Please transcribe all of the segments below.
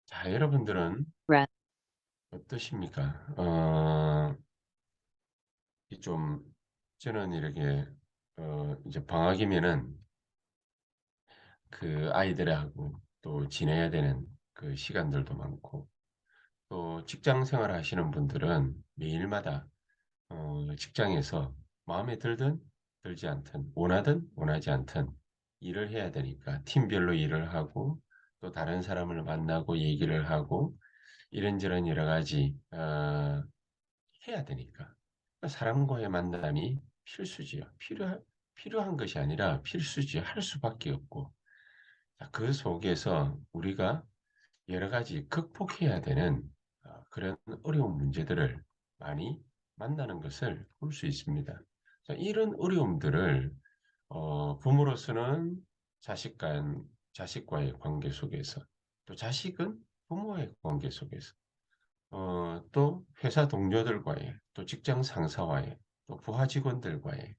자, 여러분들은 breath, 어떠십니까? 이 좀, 저는 이렇게, 이제 방학이면은 그 아이들하고 또 지내야 되는 그 시간들도 많고, 또 직장 생활 하시는 분들은 매일마다, 직장에서 마음에 들든 들지 않든, 원하든 원하지 않든 일을 해야 되니까 팀별로 일을 하고, 또 다른 사람을 만나고 얘기를 하고, 이런저런 여러 가지, 해야 되니까. 사람과의 만남이 필수지요. 필요한 것이 아니라 필수지. 할 수밖에 없고. 자, 그 속에서 우리가 여러 가지 극복해야 되는 그런 어려운 문제들을 많이 만나는 것을 볼 수 있습니다. 자, 이런 어려움들을 부모로서는 자식과의 관계 속에서, 또 자식은 부모의 관계 속에서, 또 회사 동료들과의, 또 직장 상사와의, 또 부하 직원들과의,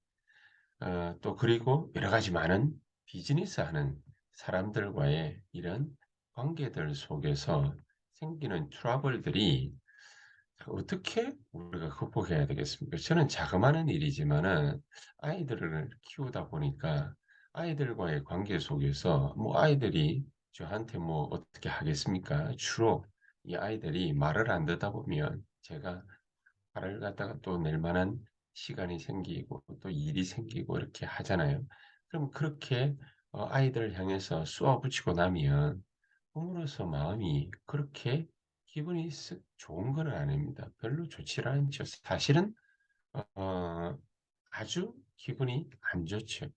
또 그리고 여러 가지 많은 비즈니스 하는 사람들과의 이런 관계들 속에서 생기는 트러블들이 어떻게 우리가 극복해야 되겠습니까? 저는 자그마한 일이지만은 아이들을 키우다 보니까 아이들과의 관계 속에서 뭐 아이들이 저한테 뭐 어떻게 하겠습니까? 주로 이 아이들이 말을 안 듣다 보면 제가 화를 갖다가 또 낼 만한 시간이 생기고 또 일이 생기고 이렇게 하잖아요. 그럼 그렇게 아이들을 향해서 쏘아붙이고 나면 부모로서 마음이 그렇게 기분이 좋은 건 아닙니다. 별로 좋지 않죠. 사실은 어, 아주 기분이 안 좋죠.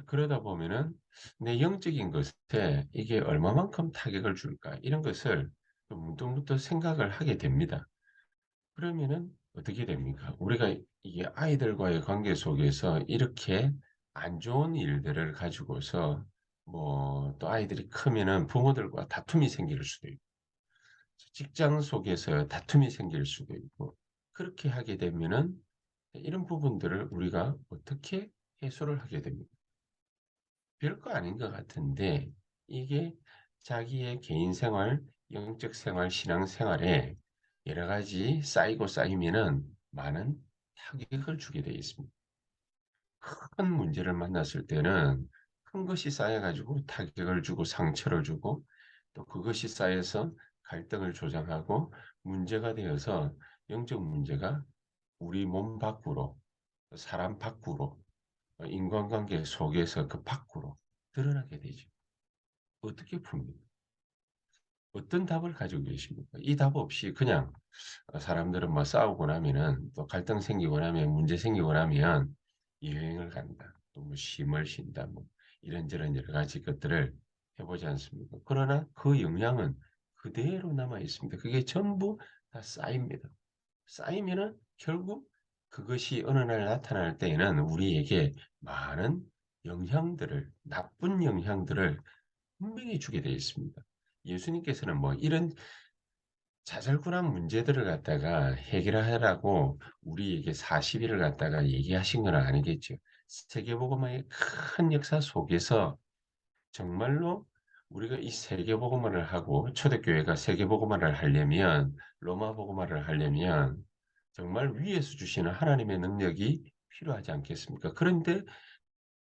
그러다 보면은 내 영적인 것에 이게 얼마만큼 타격을 줄까 이런 것을 좀 문득문득 생각을 하게 됩니다. 그러면은 어떻게 됩니까? 우리가 이게 아이들과의 관계 속에서 이렇게 안 좋은 일들을 가지고서 뭐 또 아이들이 크면은 부모들과 다툼이 생길 수도 있고 직장 속에서 다툼이 생길 수도 있고 그렇게 하게 되면은 이런 부분들을 우리가 어떻게 해소를 하게 됩니까? 별거 아닌 것 같은데 이게 자기의 개인 생활, 영적 생활, 신앙 생활에 여러 가지 쌓이고 쌓이면은 많은 타격을 주게 되어 있습니다. 큰 문제를 만났을 때는 큰 것이 쌓여가지고 타격을 주고 상처를 주고 또 그것이 쌓여서 갈등을 조장하고 문제가 되어서 영적 문제가 우리 몸 밖으로, 사람 밖으로, 인간관계 속에서 그 밖으로 드러나게 되죠. 어떻게 풉니까? 어떤 답을 가지고 계십니까? 이 답 없이 그냥 사람들은 뭐 싸우고 나면은 또 갈등 생기고 나면 문제 생기고 나면 여행을 간다. 또 뭐 쉼을 쉰다. 뭐 이런저런 여러 가지 것들을 해보지 않습니까? 그러나 그 영향은 그대로 남아 있습니다. 그게 전부 다 쌓입니다. 쌓이면은 결국 그것이 어느 날 나타날 때에는 우리에게 많은 영향들을, 나쁜 영향들을 분명히 주게 되어 있습니다. 예수님께서는 뭐 이런 자잘구레한 문제들을 갖다가 해결하라고 우리에게 40일을 갖다가 얘기하신 건 아니겠죠. 세계복음화의 큰 역사 속에서 정말로 우리가 이 세계복음화를 하고 초대교회가 세계복음화를 하려면 로마 복음화를 하려면 정말 위에서 주시는 하나님의 능력이 필요하지 않겠습니까? 그런데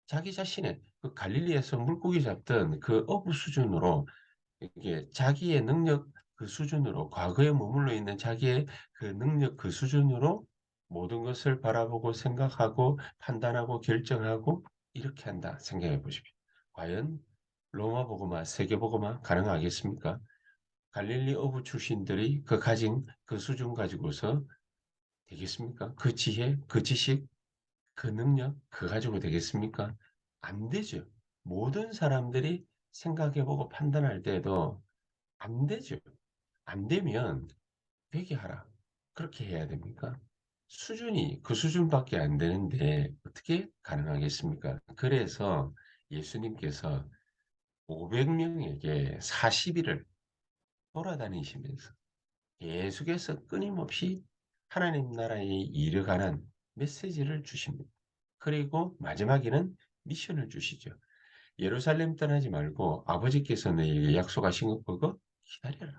자기 자신의 그 갈릴리에서 물고기 잡던 그 어부 수준으로 이게 자기의 능력 그 수준으로 과거에 머물러 있는 자기의 그 능력 그 수준으로 모든 것을 바라보고 생각하고 판단하고 결정하고 이렇게 한다 생각해 보십시오. 과연 로마 복음화, 세계 복음화 가능하겠습니까? 갈릴리 어부 출신들이 그 가진 그 수준 가지고서 되겠습니까? 그 지혜, 그 지식, 그 능력, 그 가지고 되겠습니까? 안 되죠. 모든 사람들이 생각해 보고 판단할 때에도 안 되죠. 안 되면 되게 하라. 그렇게 해야 됩니까? 수준이 그 수준밖에 안 되는데 어떻게 가능하겠습니까? 그래서 예수님께서 500명에게 40일을 돌아다니시면서 계속해서 끊임없이 하나님 나라에 이르가는 메시지를 주십니다. 그리고 마지막에는 미션을 주시죠. 예루살렘 떠나지 말고 아버지께서 너에게 약속하신 것 보고 기다려라.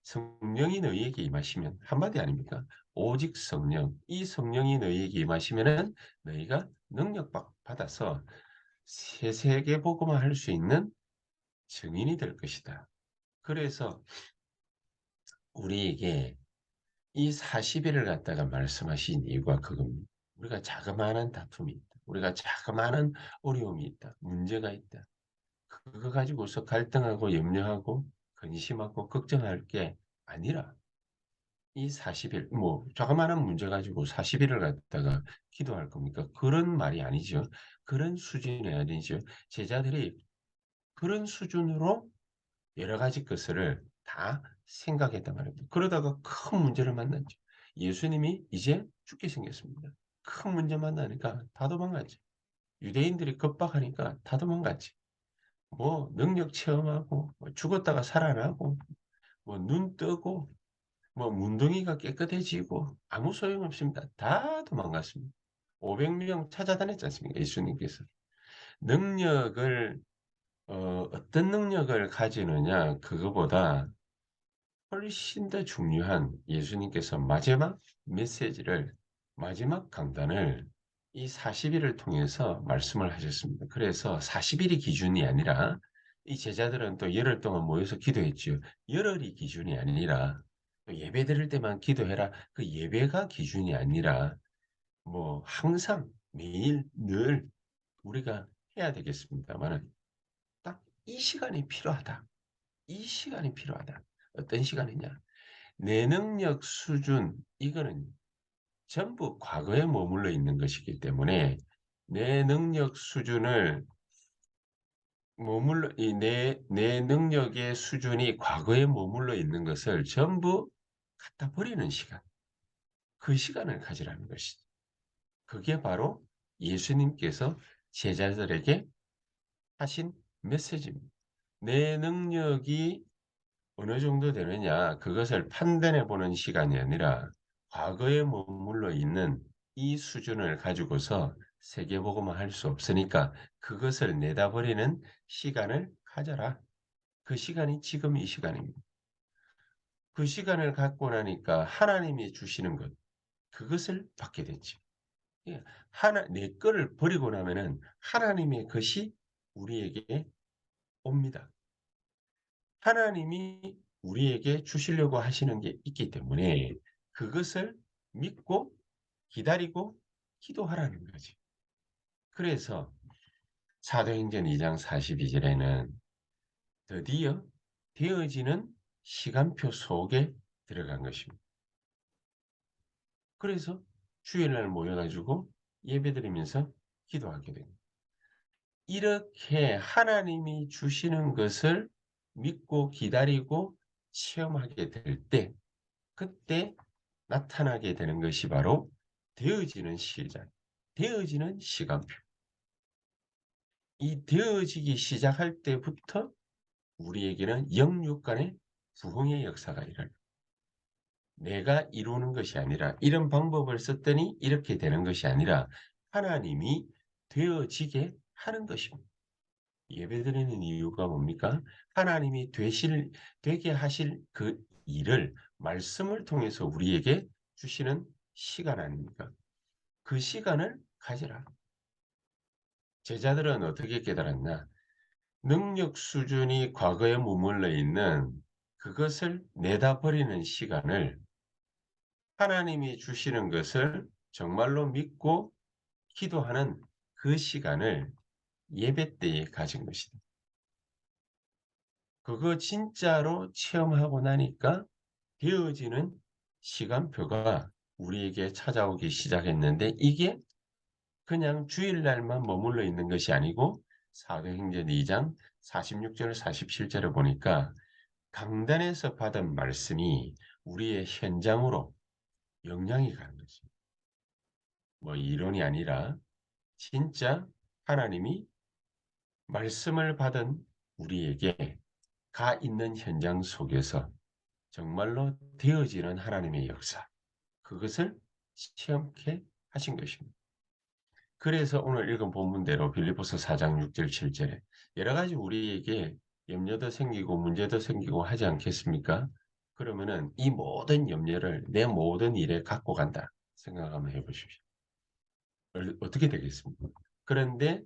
성령이 너희에게 임하시면 한마디 아닙니까? 오직 성령, 이 성령이 너희에게 임하시면은 너희가 능력 받아서 새 세계 복음화 할 수 있는 증인이 될 것이다. 그래서 우리에게 이 40일을 갖다가 말씀하신 이유가 그겁니다. 우리가 자그마한 다툼이 있다. 우리가 자그마한 어려움이 있다. 문제가 있다. 그거 가지고서 갈등하고 염려하고 근심하고 걱정할 게 아니라 이 40일 뭐 자그마한 문제 가지고 40일을 갖다가 기도할 겁니까? 그런 말이 아니죠. 그런 수준이 아니죠. 제자들이 그런 수준으로 여러 가지 것을 다 생각했단 말입니다. 그러다가 큰 문제를 만났죠. 예수님이 이제 죽게 생겼습니다. 큰 문제 만나니까 다 도망갔지. 유대인들이 겁박하니까 다 도망갔지. 뭐 능력 체험하고 뭐 죽었다가 살아나고 뭐 눈 뜨고 뭐 문둥이가 깨끗해지고 아무 소용없습니다. 다 도망갔습니다. 500명 찾아다녔지 않습니까? 예수님께서. 능력을 어떤 능력을 가지느냐 그거보다 훨씬 더 중요한 예수님께서 마지막 메시지를 마지막 강단을 이 40일을 통해서 말씀을 하셨습니다. 그래서 40일이 기준이 아니라 이 제자들은 또 열흘 동안 모여서 기도했지요. 열흘이 기준이 아니라 또 예배 드릴 때만 기도해라. 그 예배가 기준이 아니라 뭐 항상 매일 늘 우리가 해야 되겠습니다만은 딱 이 시간이 필요하다. 이 시간이 필요하다. 어떤 시간이냐? 내 능력 수준 이거는 전부 과거에 머물러 있는 것이기 때문에 내 능력 수준을 머물러 내 능력의 수준이 과거에 머물러 있는 것을 전부 갖다 버리는 시간. 그 시간을 가지라는 것이죠. 그게 바로 예수님께서 제자들에게 하신 메시지입니다. 내 능력이 어느 정도 되느냐 그것을 판단해 보는 시간이 아니라 과거에 머물러 있는 이 수준을 가지고서 세계복음화 할 수 없으니까 그것을 내다버리는 시간을 가져라. 그 시간이 지금 이 시간입니다. 그 시간을 갖고 나니까 하나님이 주시는 것 그것을 받게 됐지. 예, 내 거를 버리고 나면은 하나님의 것이 우리에게 옵니다. 하나님이 우리에게 주시려고 하시는 게 있기 때문에 그것을 믿고 기다리고 기도하라는 거지. 그래서 사도행전 2장 42절에는 드디어 되어지는 시간표 속에 들어간 것입니다. 그래서 주일날 모여가지고 예배드리면서 기도하게 됩니다. 이렇게 하나님이 주시는 것을 믿고 기다리고 체험하게 될 때 그때 나타나게 되는 것이 바로 되어지는 시작, 되어지는 시간표. 이 되어지기 시작할 때부터 우리에게는 영육 간의 부흥의 역사가 일어나요. 내가 이루는 것이 아니라 이런 방법을 썼더니 이렇게 되는 것이 아니라 하나님이 되어지게 하는 것입니다. 예배드리는 이유가 뭡니까? 하나님이 되게 하실 그 일을 말씀을 통해서 우리에게 주시는 시간 아닙니까? 그 시간을 가지라. 제자들은 어떻게 깨달았나? 능력 수준이 과거에 머물러 있는 그것을 내다버리는 시간을 하나님이 주시는 것을 정말로 믿고 기도하는 그 시간을 예배 때에 가진 것이다. 그거 진짜로 체험하고 나니까 되어지는 시간표가 우리에게 찾아오기 시작했는데 이게 그냥 주일날만 머물러 있는 것이 아니고 사도행전 2장 46절 47절을 보니까 강단에서 받은 말씀이 우리의 현장으로 영향이 가는 거지. 뭐 이론이 아니라 진짜 하나님이 말씀을 받은 우리에게 가 있는 현장 속에서 정말로 되어지는 하나님의 역사, 그것을 체험케 하신 것입니다. 그래서 오늘 읽은 본문대로 빌립보서 4장 6절 7절에 여러 가지 우리에게 염려도 생기고 문제도 생기고 하지 않겠습니까? 그러면은 이 모든 염려를 내 모든 일에 갖고 간다. 생각 한번 해보십시오. 어떻게 되겠습니까? 그런데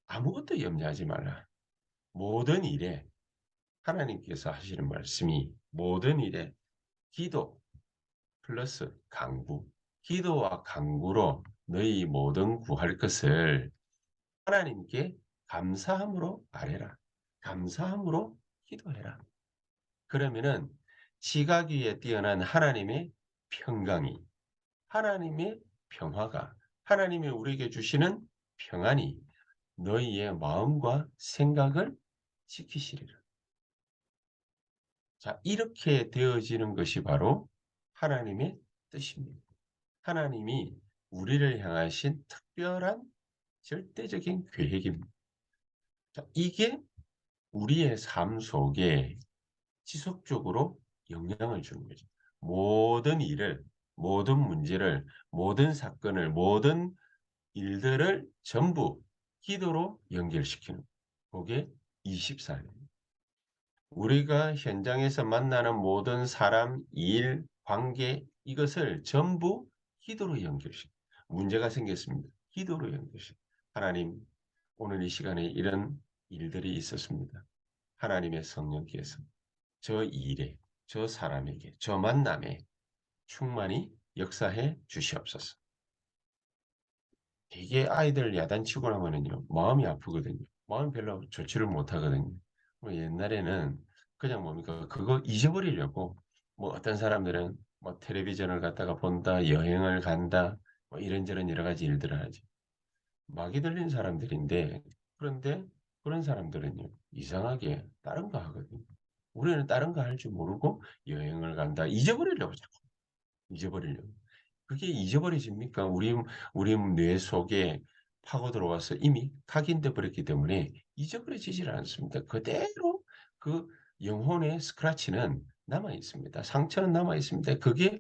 아무것도 염려하지 말라. 모든 일에 하나님께서 하시는 말씀이 모든 일에 기도 플러스 강구, 기도와 강구로 너희 모든 구할 것을 하나님께 감사함으로 아뢰라. 감사함으로 기도해라. 그러면은 지각 위에 뛰어난 하나님의 평강이, 하나님의 평화가, 하나님이 우리에게 주시는 평안이 너희의 마음과 생각을 지키시리라. 자, 이렇게 되어지는 것이 바로 하나님의 뜻입니다. 하나님이 우리를 향하신 특별한 절대적인 계획입니다. 자, 이게 우리의 삶 속에 지속적으로 영향을 주는 거죠. 모든 일을, 모든 문제를, 모든 사건을, 모든 일들을 전부 기도로 연결시키는 그게 24년. 우리가 현장에서 만나는 모든 사람, 일, 관계 이것을 전부 기도로 연결시켜. 문제가 생겼습니다. 기도로 연결시켜. 하나님, 오늘 이 시간에 이런 일들이 있었습니다. 하나님의 성령께서 저 일에, 저 사람에게, 저 만남에 충만히 역사해 주시옵소서. 되게 아이들 야단치고 나면은요, 마음이 아프거든요. 마음이 별로 좋지를 못하거든요. 뭐 옛날에는 그냥 뭡니까, 그거 잊어버리려고, 뭐 어떤 사람들은 뭐 텔레비전을 갖다가 본다, 여행을 간다, 뭐 이런저런 여러 가지 일들을 하지. 막이 들린 사람들인데, 그런데 그런 사람들은요, 이상하게 다른 거 하거든요. 우리는 다른 거 할 줄 모르고 여행을 간다, 잊어버리려고 자꾸. 잊어버리려고. 그게 잊어버려집니까? 우리 뇌 속에 파고 들어와서 이미 각인돼 버렸기 때문에 잊어버려지질 않습니다. 그대로 그 영혼의 스크래치는 남아 있습니다. 상처는 남아 있습니다. 그게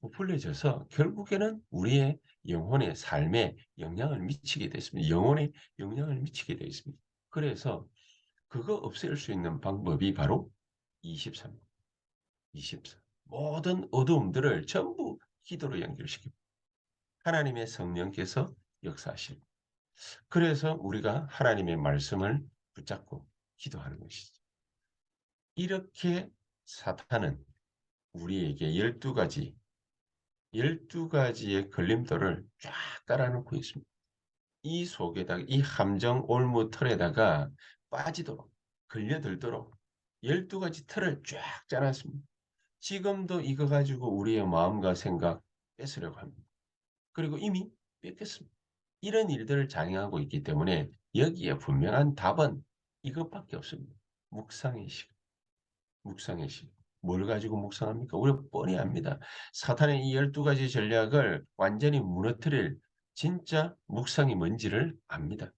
부풀려져서 결국에는 우리의 영혼의 삶에 영향을 미치게 됐습니다. 영혼에 영향을 미치게 되어 있습니다. 그래서 그거 없앨 수 있는 방법이 바로 23, 24. 모든 어두움들을 전부 기도로 연결시킵니다. 하나님의 성령께서 역사하십니다. 그래서 우리가 하나님의 말씀을 붙잡고 기도하는 것이죠. 이렇게 사탄은 우리에게 12가지, 12가지의 걸림돌을 쫙 깔아놓고 있습니다. 이 속에다가, 이 함정 올무 틀에다가 빠지도록, 걸려들도록 12가지 틀을 쫙 짜놨습니다. 지금도 이거 가지고 우리의 마음과 생각 뺏으려고 합니다. 그리고 이미 뺏겼습니다. 이런 일들을 장애하고 있기 때문에 여기에 분명한 답은 이것밖에 없습니다. 묵상의 시간. 묵상의 시간. 뭘 가지고 묵상합니까? 우리가 뻔히 압니다. 사탄의 이 12가지 전략을 완전히 무너뜨릴 진짜 묵상이 뭔지를 압니다.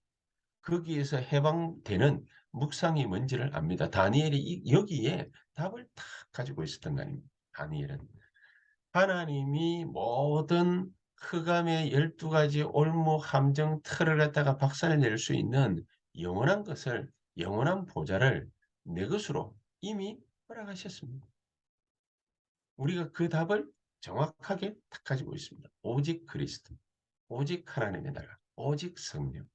거기에서 해방되는 묵상이 뭔지를 압니다. 다니엘이 여기에 답을 탁 가지고 있었던 거 아닙니까? 다니엘은. 하나님이 모든 흑암의 12가지 올무 함정 틀을 갖다가 박살낼 수 있는 영원한 것을, 영원한 보좌를 내 것으로 이미 허락하셨습니다. 우리가 그 답을 정확하게 딱 가지고 있습니다. 오직 그리스도, 오직 하나님의 나라, 오직 성령.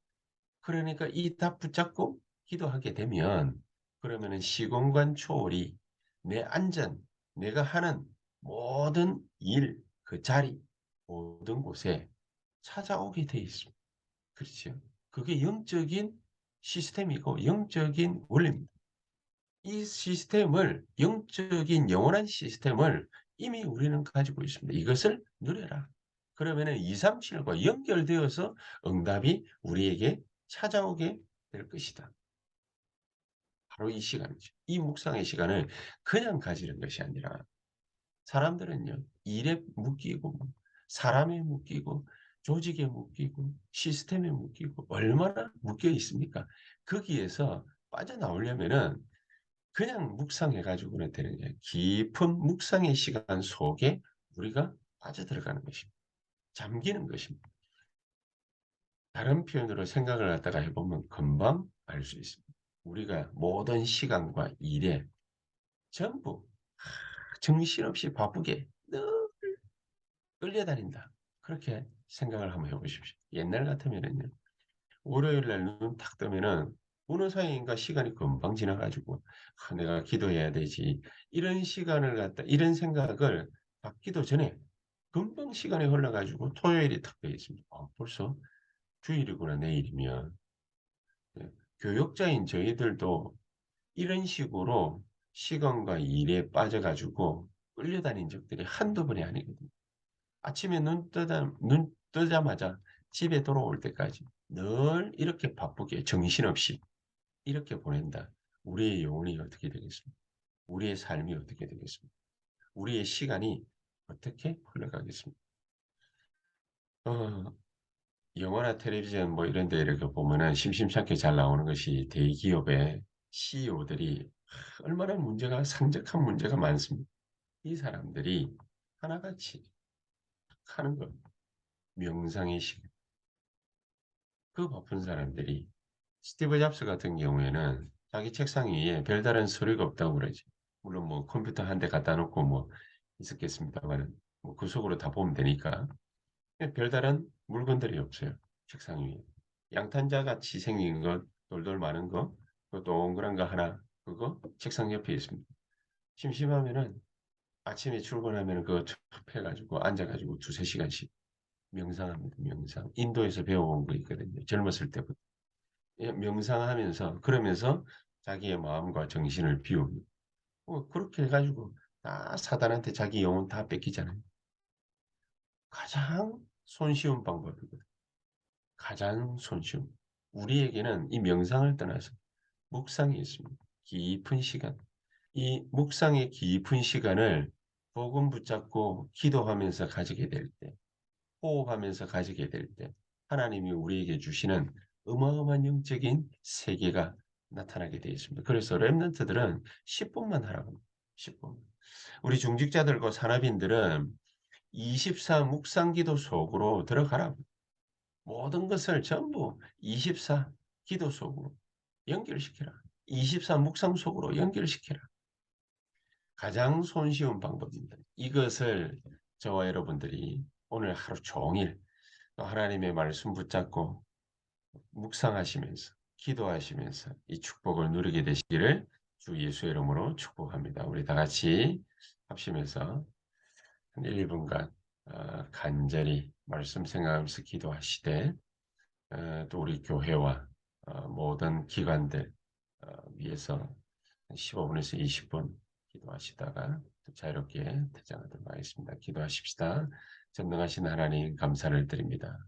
그러니까 이 답 붙잡고 기도하게 되면 그러면은 시공간 초월이 내 안전, 내가 하는 모든 일, 그 자리, 모든 곳에 찾아오게 돼 있습니다. 그렇죠? 그게 영적인 시스템이고 영적인 원리입니다. 이 시스템을, 영적인 영원한 시스템을 이미 우리는 가지고 있습니다. 이것을 누려라. 그러면은 237과 연결되어서 응답이 우리에게 찾아오게 될 것이다. 바로 이 시간이죠. 이 묵상의 시간을 그냥 가지는 것이 아니라 사람들은요, 일에 묶이고, 사람에 묶이고, 조직에 묶이고, 시스템에 묶이고, 얼마나 묶여 있습니까? 거기에서 빠져나오려면은 그냥 묵상해가지고는 되는 게 깊은 묵상의 시간 속에 우리가 빠져들어가는 것입니다. 잠기는 것입니다. 다른 표현으로 생각을 갖다가 해보면 금방 알 수 있습니다. 우리가 모든 시간과 일에 전부 정신없이 바쁘게 늘 끌려다닌다. 그렇게 생각을 한번 해 보십시오. 옛날 같으면은요. 월요일 날 눈 딱 뜨면은 어느 사이인가 시간이 금방 지나 가지고 '아 내가 기도해야 되지.' 이런 시간을 갖다 이런 생각을 갖기도 전에 금방 시간이 흘러 가지고 토요일이 탁 되어 있습니다. '아 벌써 주일이구나 내일이면.' 예. 교역자인 저희들도 이런 식으로 시간과 일에 빠져 가지고 끌려다닌 적들이 한두 번이 아니거든요. 아침에 눈 뜨자마자 집에 돌아올 때까지 늘 이렇게 바쁘게 정신없이 이렇게 보낸다. 우리의 영혼이 어떻게 되겠습니까? 우리의 삶이 어떻게 되겠습니까? 우리의 시간이 어떻게 흘러가겠습니까? 어 영화나 텔레비전 뭐 이런 데 이렇게 보면은 심심찮게 잘 나오는 것이 대기업의 CEO들이 얼마나 문제가 산적한 문제가 많습니다. 이 사람들이 하나같이 하는 것 명상의 시간. 그 바쁜 사람들이 스티브 잡스 같은 경우에는 자기 책상 위에 별다른 서류가 없다고 그러지. 물론 뭐 컴퓨터 한 대 갖다 놓고 뭐 있었겠습니다마는 뭐 그 속으로 다 보면 되니까. 별다른 물건들이 없어요, 책상 위에. 양탄자 같이 생긴 것 돌돌 마는 거 그 동그란 거 하나 그거 책상 옆에 있습니다. 심심하면은 아침에 출근하면은 그거 툭 해 가지고 앉아 가지고 2-3 시간씩 명상합니다, 명상. 인도에서 배워온 거 있거든요, 젊었을 때부터. 예 명상하면서 그러면서 자기의 마음과 정신을 비웁니다. 그렇게 해 가지고 다 사단한테 자기 영혼 다 뺏기잖아요. 가장 손쉬운 방법이거든요. 가장 손쉬운. 우리에게는 이 명상을 떠나서 묵상이 있습니다. 깊은 시간. 이 묵상의 깊은 시간을 복음 붙잡고 기도하면서 가지게 될 때, 호흡하면서 가지게 될 때 하나님이 우리에게 주시는 어마어마한 영적인 세계가 나타나게 되어 있습니다. 그래서 렘넌트들은 10 분만 하라고 합니다. 10 분. 우리 중직자들과 산업인들은 24 묵상기도 속으로 들어가라고. 모든 것을 전부 24 기도 속으로 연결시켜라. 24 묵상 속으로 연결시켜라. 가장 손쉬운 방법입니다. 이것을 저와 여러분들이 오늘 하루 종일 또 하나님의 말씀 붙잡고 묵상하시면서 기도하시면서 이 축복을 누리게 되시기를 주 예수의 이름으로 축복합니다. 우리 다 같이 합심해서 한 1-2 분간 간절히 말씀 생각하면서 기도하시되 또 우리 교회와 모든 기관들 위해서 15 분에서 20분 기도하시다가 또 자유롭게 퇴장하도록 하겠습니다. 기도하십시다. 전능하신 하나님 감사를 드립니다.